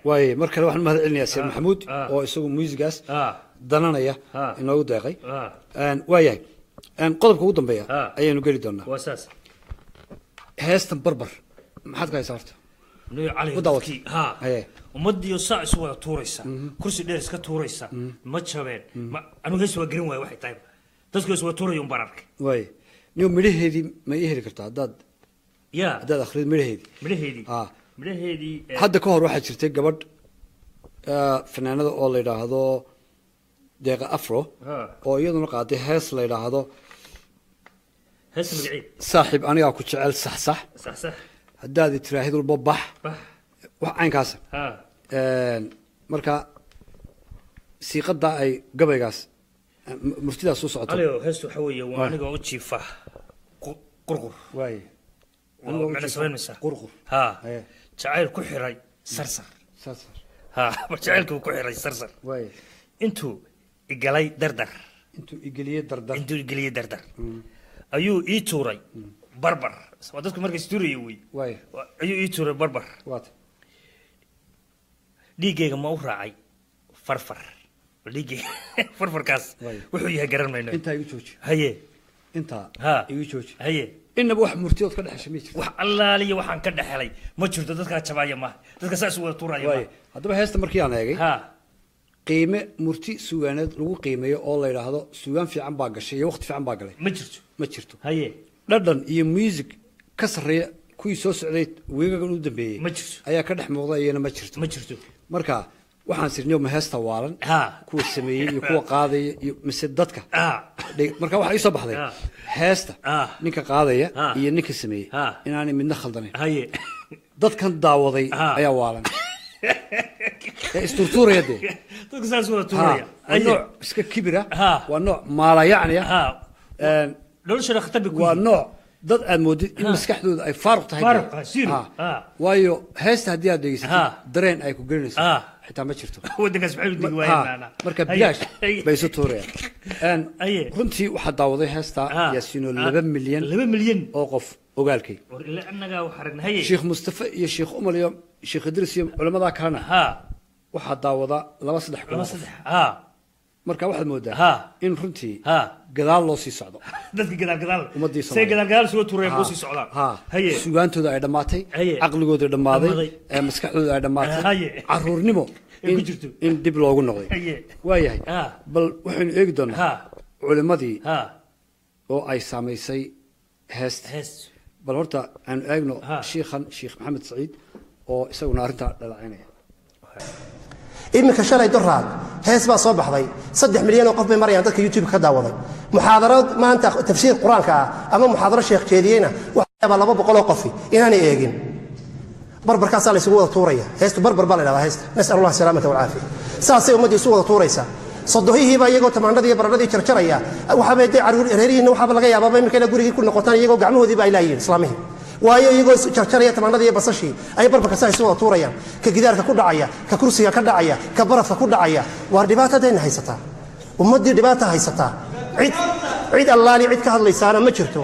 واي مركل واحد مهد علني يا سيد محمود أو يسوي موسيقاس دنانا يا إنه وداقي واي قلبك ودن بيا أيه نقولي دونا واساس هاستن بربر ما حد قاعد صارت نوع عليه ودوكي ومدي الساعة سوى توريسا كرسي ديرس كتوريسا ما تشابين أنا هسوا جرين واحد طيب تذكر سوى توري يوم برارك واي نيوم مليه هذي ما يهري كرتا داد يا haddaad akhriid midhaheedii midhaheedii midhaheedii hadda ka hor waxaa jirtay gabadh fanaanada oo la yidhaahdo deeqa afro oo iyaduna qaaday hees la yidhaahdo hees magaciid saaxiib anigaa ku jecel sax sax sax sax haddaad tiraahid walba bax wax caynkaasa marka siiqadaa ay gabaygaas murtidaas u socoto aliyo heestu waxa weeye waa anigoo u jiifa qurqur waaye macna samaynaysaa qurqur jacayl ku xiray sarsar sarsar jacaylku ku xiray sarsar waaye intuu igalay dardar intuu igeliyey dardar ayuu ii tuuray barbar waa dadku markay isturaya wey waaye ayuu ii tuuray barbar waata dhiiggayga ma u raacay farfar dhiiggayga farfarkaas wuxuu yahay garan mayno intaa igu jooji haye intaa igu jooji haye inaba wax murtiyood ka dhexeshay ma jirto wax allaaliya waxaan ka dhexelay ma jirto dadkaa jabaaya maaha dadka saas wada tuuraya maaha haddaba heesta markii aan eegay qiime murti sugaaneed lagu qiimeeyo oo la yidhaahdo sugaan fiican baa gashay iyo waqti fiican baa galay ma jirto haye dhadhan iyo music ka sarreeya kuwii soo socday weegagan u dambeeyey ma jirto ayaa ka dhex muuqda iyana ma jirto marka waxaan sirniyo ma heesta waalan kuwa sameeyey iyo kuwa qaadaya iyo mise dadka marka waxaa ii soo baxday heesta ninka qaadaya iyo ninka sameeyey inaanay midna khaldanayn dadkan daawaday ayaa waalan ee isturtuuraya dee dadka saas wada tuuraya waa nooc iska kibira waa nooc maalayacniya noloshana khatar bay ku waa nooc dad aad moodid in maskaxdooda ay faaruq tahay waayo heesta haddii aad dhegeysatid dareen ay ku gelinayso xitaa ma jirto waddankaas maxay u degi waayeen marka bilaash bay isu tuurayaan runtii waxaa daawaday heesta yaasiino 2 milyan oo qof ogaalkay sheekh mustafa iyo sheekh umar iyo sheekh idris iyo culamada kalena waxaa daawada 2-3 kun marka waxaad moodaa in runtii gadaal loo sii socdo dadka gadaal soo tuureen oo sii socdaan sugaantooda ay dhammaatay caqligooda dhammaaday maskaxdooda ay dhammaatay caruurnimo in dib loogu noqday waayahay bal waxaynu eegi doonaa culimadii oo ay saamaysay heesta bal horta aanu eegno sheekhan sheekh maxamed saciid oo isaguna arrintaa dhalacaynaya iminka shalay duraad hees baa soo baxday 3 milyan oo qof bay marayaan dadka youtube ka daawaday muxaadarad maanta tafsiir quraanka ah ama muxaadaro sheekh jeediyena waxa 200 oo qof inaanay eegin barbarkaas la isugu wada tuuraya heestu barbar baa la yiraahdaa heesta nas'alullah salaamata wal aafiya saasay ummadii isugu wada tuuraysa sodohihii baa iyagoo tamaandhadii baradhadii jarjaraya waxa bay caruur reerihiina waxa laga yaabaa iminka gurigii ku noqotaan iyagoo gacmahoodii baa ilaahiin islaamihii waayo iyagoo jarjaraya tamaandhadii iyo basashii ay barbarka saa isugu wada tuurayaan ka gidaarka ku dhacaya ka kursiga ka dhacaya ka barafka ku dhacaya waa dhibaatadayna haysataa ummadii dhibaata haysataa cid allaali cid ka hadlaysaana ma jirto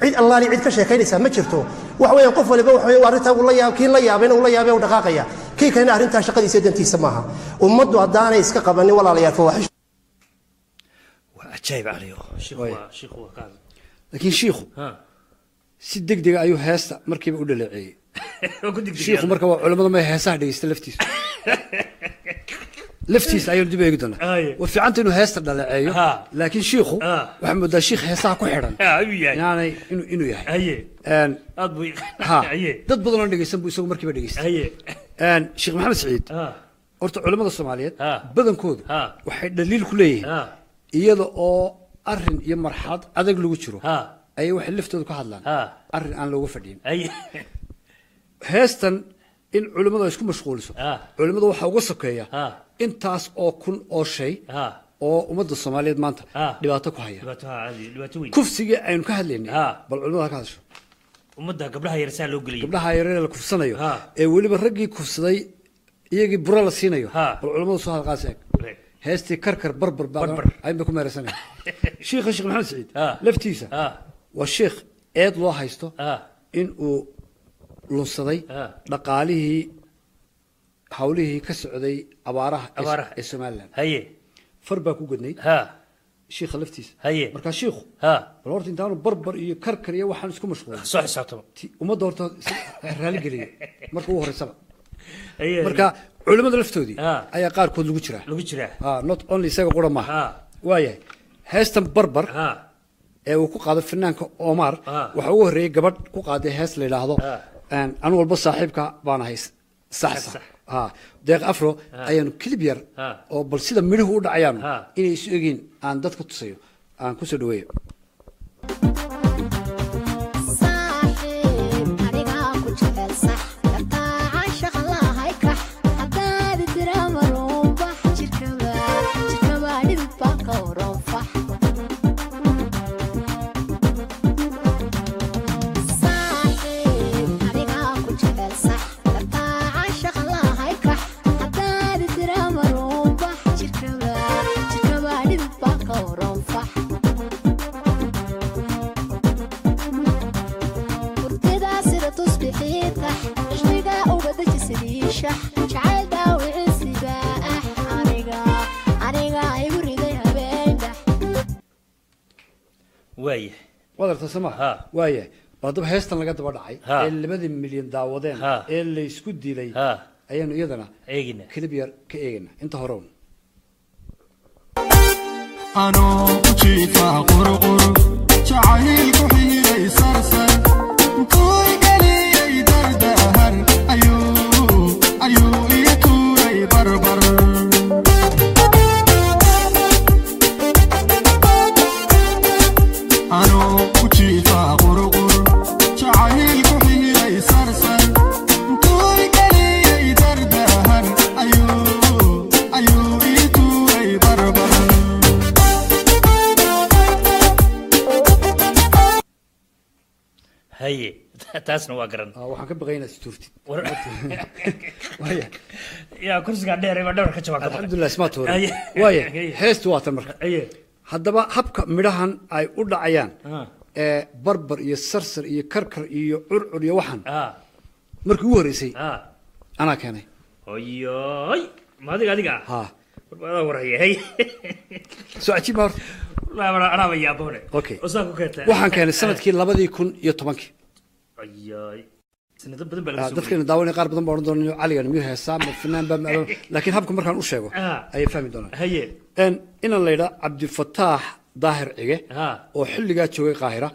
cid allaali cid ka sheekaynaysaa ma jirto wax weeyaan qof waliba wax weeyaan arrinta uu la yaab kii la yaabeen uu la yaabay uu dhaqaaqaya kii kalena arrinta shaqadiisa dantiisa maaha ummaddu haddaanay iska qabanin walaalayaal fawaaxish waa ajaayib caliyo sheekhu waa kaas laakiin sheekhu si degdeg ayuu heesta markiiba u dhaleeceeyay sheekhu marka waa culimada ma heesaha dhageysta laftiisa ayuu dib eegi doonaa waa fiicanta inuu heesta dhaleeceeyo laakiin sheekhu waxa moodaa sheekh heesaha ku xidhan inaanay inuu yahay dad badan oo dhegeysan buu isagu markiiba dhegeystay sheekh maxamed saciid horta culimada soomaaliyeed badankoodu waxay dhaliil ku leeyihiin iyada oo arrin iyo marxalad adag lagu jiro ayay waxay laftooda ka hadlaan arrin aan looga fadhiyin heestan in culimadu ay isku mashquuliso culimadu waxaa uga sokeeya intaas oo kun oo shay oo ummadda soomaaliyeed maanta dhibaato ku haya kufsigii aynu ka hadlaynay bal culimada ka hadasho ummadda gabdhaha yar saa loo geliyay gabdhaha yar la kufsanayo ee weliba raggii kufsaday iyagii buro la siinayo bal culimadu soo halqaas eeg heestii karkar barbar ayba ku meeraysanaya sheekha sheekh maxamed saciid laftiisa waa sheekh eed loo haysto in uu lunsaday dhaqaalihii hawlihii ka socday abaaraha ee Soomaaliland far baa ku gadnayd sheekha laftiisa marka sheekhu bal horta intaanu barbar iyo karkar iyo waxaan isku mashquulay soo xisaabtamo ummadda horta raali geliyo marka uu horeysaba marka culimada laftoodii ayaa qaarkood lagu jiraa not only isaga qura maaha waayahay heestan barbar uu ku qaado fanaanka Omar waxa ugu horeeyay gabadh ku qaaday hees la yiraahdo anu walba saaxiibka baan ahay sax deeq afro ayaan clip yar oo bal sida midhuhu u dhacayaan inay isu egin aan dadka tusayo aan ku soo dhaweeyo wadarta sama waaye badaba heestan laga daba dhacay ee 2 milyan daawadeen ee la isku dilay ayaan iyadana eegina clip yar ka eegina inta hore ano ujifa qurqur jacayl ku xilay sarsar toy galiyay dardahar ayu ituray barbar ano ujifa qurqur jacayl ku xilay sarsar toy galiyay dardahar ayu ituray barbar haye taasna waa garan waxaan ka baqaynaa suurtid yaa kursiga dheer ee dhawr ka jabaa alxamdulillah isma toor waaye heestu waa tan marka haddaba habka midhahan ay u dhacayaan ee barbar iyo sarsar iyo karkar iyo curcur iyo waxan markii ugu horeysay anaa keenay oyoy ma adiga wada warayay soo cajiib horta أنا ويا بوني. أوكي. وصاكو كذا. waxaan keenay sanadkii 2010 أياي. سنة بدن بلد. dadkana daawanay qaar badan baan doonay caligan miyuu heesaa ma fanaan ba laakiin habka markaan u sheego ay fahmi doonaan haye in la leeyahay Cabdi Fataax Daahir Cige oo xilliga joogay Qaahira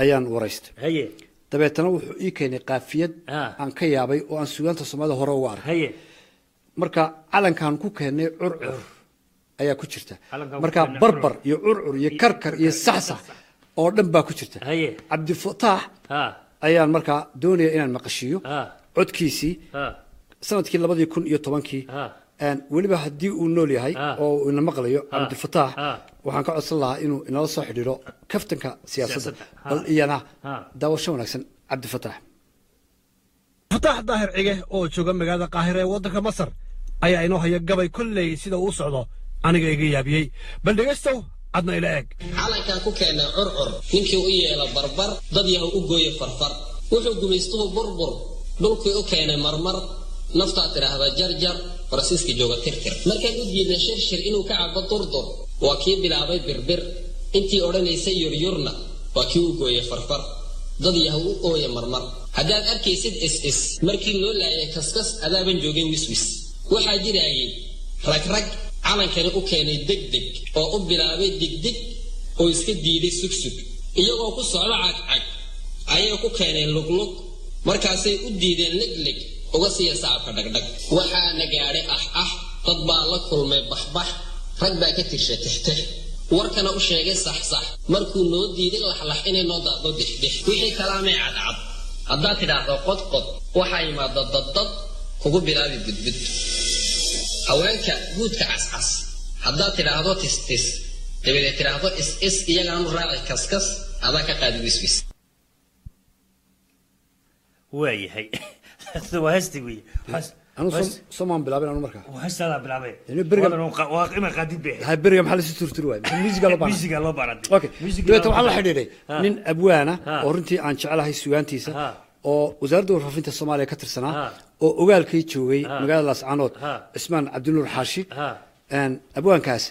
ayaan waraystay haye dabeetana wuxuu ii keenay qaafiyad aan ka yaabay oo aan suugaanta Soomaalida hore uga arkay haye marka calankan ku keenay curcur ayaa ku jirta marka barbar iyo curcur iyo karkar iyo saxsax oo dhan baa ku jirta haye Cabdi Fataax ayaan marka doonaya inaan maqashiyo codkiisii sanadkii 2010kii weliba haddii uu nool yahay oo ina maqlayo Cabdi Fataax waxaan ka codsan lahaa inuu inala soo xidhiidho kaftanka siyaasadda bal iyana daawasho wanaagsan Cabdi Fataax Daahir Cige oo jooga magaalada Qaahira ee waddanka Masar ayaa inoo haya gabay kulley sida uu socdo aniga iga yaabiyey bal dhegeystow adna ila eeg calankan ku keenay curcur ninkii u yeela barbar dad yahow u gooye farfar wuxuu gumaystuhu burbur dhulkii u keenay marmar naftaa tidhaahda jarjar farasiiska jooga tirtir markaan u diidna shirshir inuu ka cabo durdur waa kii bilaabay birbir intii odhanaysay yuryurna waa kii u gooye farfar dad yahow u ooye marmar haddaad arkaysid is markii loo laayay kaskas adaaban joogin wiswis waxaa jiraayay rag calankani u keenay degdeg oo u bilaabay digdig oo iska diiday sugsug iyagoo ku socda cagcag ayay ku keeneen luglug markaasay u diideen legleg uga siiya sacabka dhagdhag waxaana gaadhay dad baa la kulmay baxbax rag baa ka tirshay tixtix warkana u sheegay saxsax markuu noo diiday laxlax inay noo daaqdo dixdix wixii kalaamay cadcad haddaad tidhaahdo qodqod waxaa yimaada daddad kugu bilaabi budbud haweenka guudka cascas haddaad tidhaahdo tistis dabadeed tidhaahdo is iyagaanu raaci kaskas adaa ka qaadi wiswis waayahay waa heestii wey anu somaan bilaabin anu markaa heestaa bilaabay waa ima qaadid be hay beriga maxaa lasii turturi waay musiga loo baanad okay dabeetana waxaan la xidhiidhay nin abwaana oo runtii aan jecelahay sugaantiisa oo wasaaradda warfaafinta Soomaaliya ka tirsanaa oo ogaalkay joogay magaalada Laascaanood Ismaan Cabdinuur Xaashi abwaankaas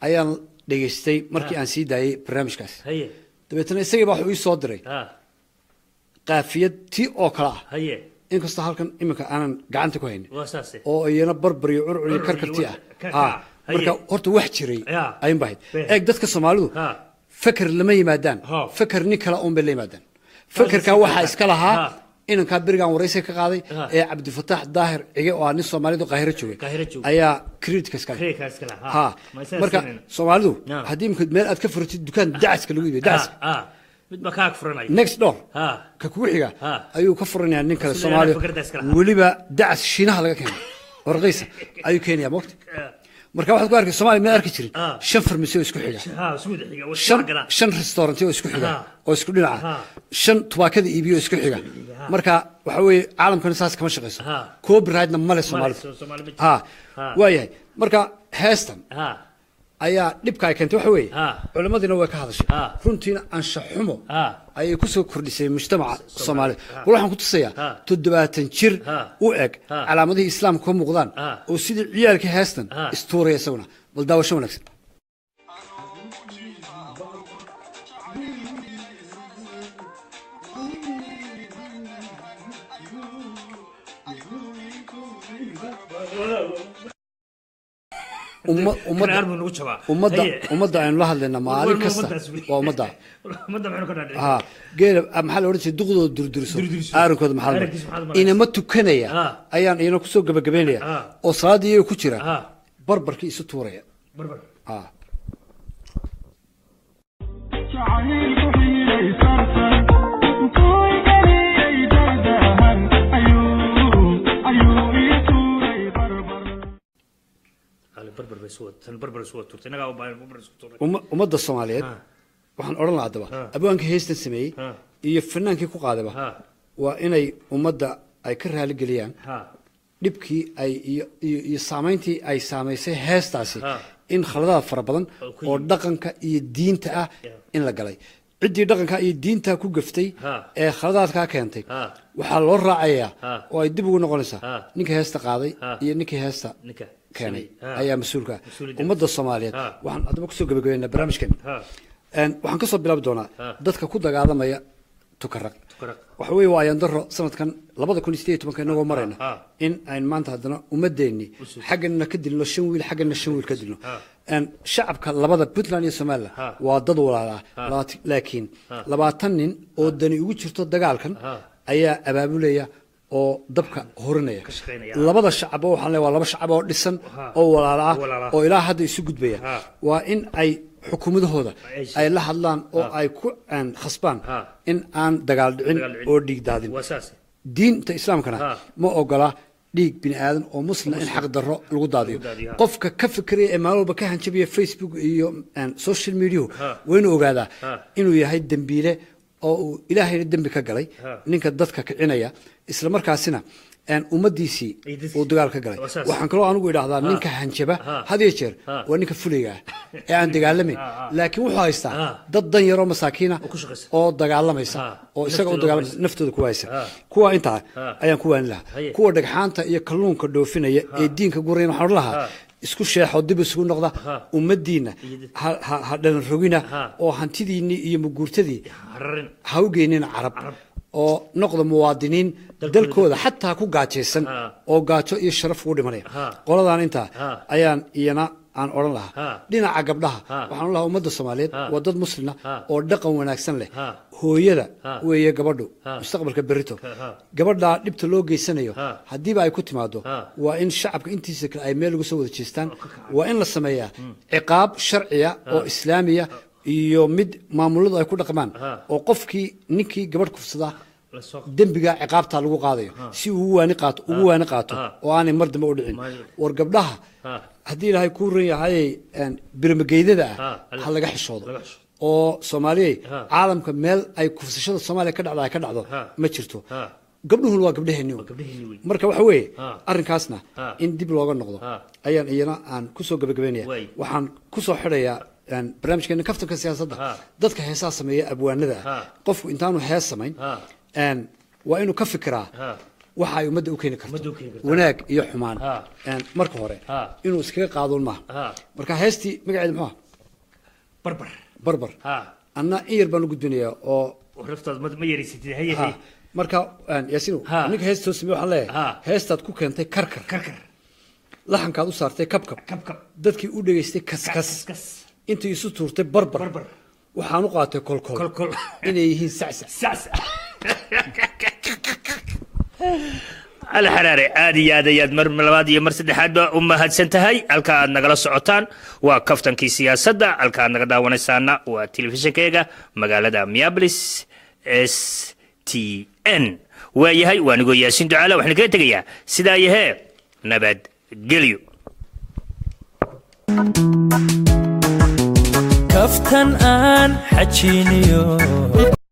ayaan dhageystay markii aan sii daayay barnaamijkaas dabeetana isaga baa wuxuu ii soo diray qaafiyad tii oo kala inkastoo halkan iminka aanan gacanta ku haynin oo iyana barbar iyo curcur iyo karkarti marka horta wax jiray ayaan bahayd eeg dadka Soomaalidu فكر لما يمادان فكر نكلا أم باللي يمادان فكر كواحد إسكالها إن كان برجع ورئيس كقاضي عبد الفتاح الظاهر يجي وعنيس الصومالي دو قاهرة شوي أيا كريت كسكال ها مركا الصومالي دو هدي يمكن مال أتكفر الدكان دعس كلوي دعس مكاك فرناي next door ككوحية أيو كفرني عن نكلا الصومالي ولي بقى دعس شينها لقى كان ورقيسة أيو كينيا وقت marka waxaad ku arkay Soomaali ma arki jirin shan farmasiyo isku xiga shan restaurant oo isku xiga oo isku dhinaca shan tubaakada iibiyo isku xiga marka waxa weeye caalamkan saas kama shaqeyso copyright-na male Soomaali waayahay marka heestan ayaa dhibka ay keentay waxa weeye culimadina way ka hadashay runtiina anshax xumo ayay ku soo kordhisay mujtamaca Soomaali waxaan ku tusayaa 70 jir u eg calaamadihii islaamka ka muuqdaan oo sidii ciyaalka heestan istooriya isaguna bal daawasho wanaagsan ummadda aynu la hadlayna maalin kasta waa ummadda geela maxaa la odhan jiray duqdooda durduriso aarinkooda maxaa la inama tukanaya ayaan iyana kusoo gabagabaynaya oo salaaddii iyaga ku jira barbarkii isu tuuraya ummadda Soomaaliyeed waxaan oran lahaa daba abwaanka heestan sameeyay iyo fanaankii ku qaadaba waa inay ummadda ay ka raali galiyaan dhibkii ay iyo saameyntii ay saameysay heestaasi in khaladaad fara badan oo dhaqanka iyo diinta ah in la galay ciddii dhaqanka iyo diinta ku gaftay ee khaladaadka keentay waxaa loo raacayaa oo ay dib ugu noqonaysaa ninka heesta qaaday iyo ninkii heesta keenay ayaa mas'uulka ummadda Soomaaliyeed waxaan hadaba ku soo gabagabeynaa barnaamijkan waxaan ka soo bilaabi doonaa dadka ku dagaalamaya tukaraq waxa weeye waa ayaan daro sanadkan 2018 inagoo marayna in aan maanta hadana ummadeeni xaggana ka dilno 5 wiil xaggana 5 wiil ka dilno shacabka labada Puntland iyo Soomaaliland waa dad walaala laakiin 20 nin oo dani ugu jirto dagaalkan ayaa abaabulaya oo dabka horinaya labada shacab waxaan leeyahay waa laba shacab oo dhisan oo walaala ah oo ilaa hadda isu gudbaya waa in ay xukuumadahooda ay la hadlaan oo ay ku khasbaan in aan dagaal dhicin oo dhiig daadin diinta islaamkana ma ogola dhiig bini aadan oo muslim in xaq darro lagu daadiyo qofka ka fikiraya ee maalwalba ka hanjabiya Facebook iyo social media waa inuu ogaadaa inuu yahay dambiile oo ilaahayna dambi ka galay ninka dadka kicinaya isla markaasina ummadiisii uu dagaal ka galay waxaan kaloo anigu idhaahdaa ninka hanjaba hadiyo jeer waa ninka fuliga ee aan dagaalamin laakiin wuxuu haystaa dad dan yar oo masaakiina oo dagaalamaysa oo isaga u dagaalamay naftooda ku haysa kuwa inta ayaan ku waan lahaa kuwa dhagxaanta iyo kalluunka dhoofinaya ee diinka gurayna waxaan lahaa isku sheexo dib isugu noqda ummadiina ha dhalan rogina oo hantidiini iyo muguurtadii ha u geynina carab oo noqdo muwaadiniin dalkooda xataa ku gaajaysan oo gaajo iyo sharaf ugu dhimanaya qoladan inta ayaan iyana aan oran lahaa dhinaca gabdhaha waxaan lahaa ummadda Soomaaliyeed waa dad muslima oo dhaqan wanaagsan leh hooyada weeye gabadhu mustaqbalka berrito gabadha dhibta loo geysanayo hadii ay ku timaado waa in shacabka intiisa kale ay meel uga soo wada jeestaan waa in la sameeyaa ciqaab sharciya oo islaamiya iyo mid maamuladu ay ku dhaqmaan oo qofkii ninkii gabadh kufsada dembiga ciqaabta lagu qaadayo si uu ugu waani qaato oo aanay mar dambe u dhicin war gabdhaha haddii ilaahay kuu ran yahay birmageydada ha laga xishoodo oo Soomaaliyeed caalamka meel ay kufsashada Soomaaliya ka dhacdo ma jirto gabdhuhu waa gabdhaheeni marka waxa weeye arrinkaasna in dib looga noqdo ayaan iyana aan ku soo gabagabeynaya waxaan ku soo xidhayaa barnaamijkeena kaftanka siyaasadda dadka heesaa sameeya abwaanada qofku intaanu hees samayn waa inuu ka fikiraa waxa ay ummadda u keeni karto wanaag iyo xumaan marka hore inuu iskaga qaadoon maaha marka heestii magaceedu muxuu barbar anna in yar baan u gudbinayaa oo raftaad ma yarisatid hayahay marka yaasiin ninka heestoo sameeyo waxaan leeyahay heestaad ku keentay karkar laxankaad u saartay kabkab dadkii u dhageystay kaskas intii isu tuurtay barbar waxaan u qaatay kolkol inay yihiin sacsac الحراري عادي يا دياد مر ملوادي مر سدحاد أمهات سنتهاي الكا نقلا سعوتان وكفتن كي سياسة الكا نقدا ونسانا وتلفزيون كيغا مقالة ميابلس STN وياهي ونقول ياسين دعالة وحنا كده تقيا سدا يهي نباد قليو كفتن آن حجينيو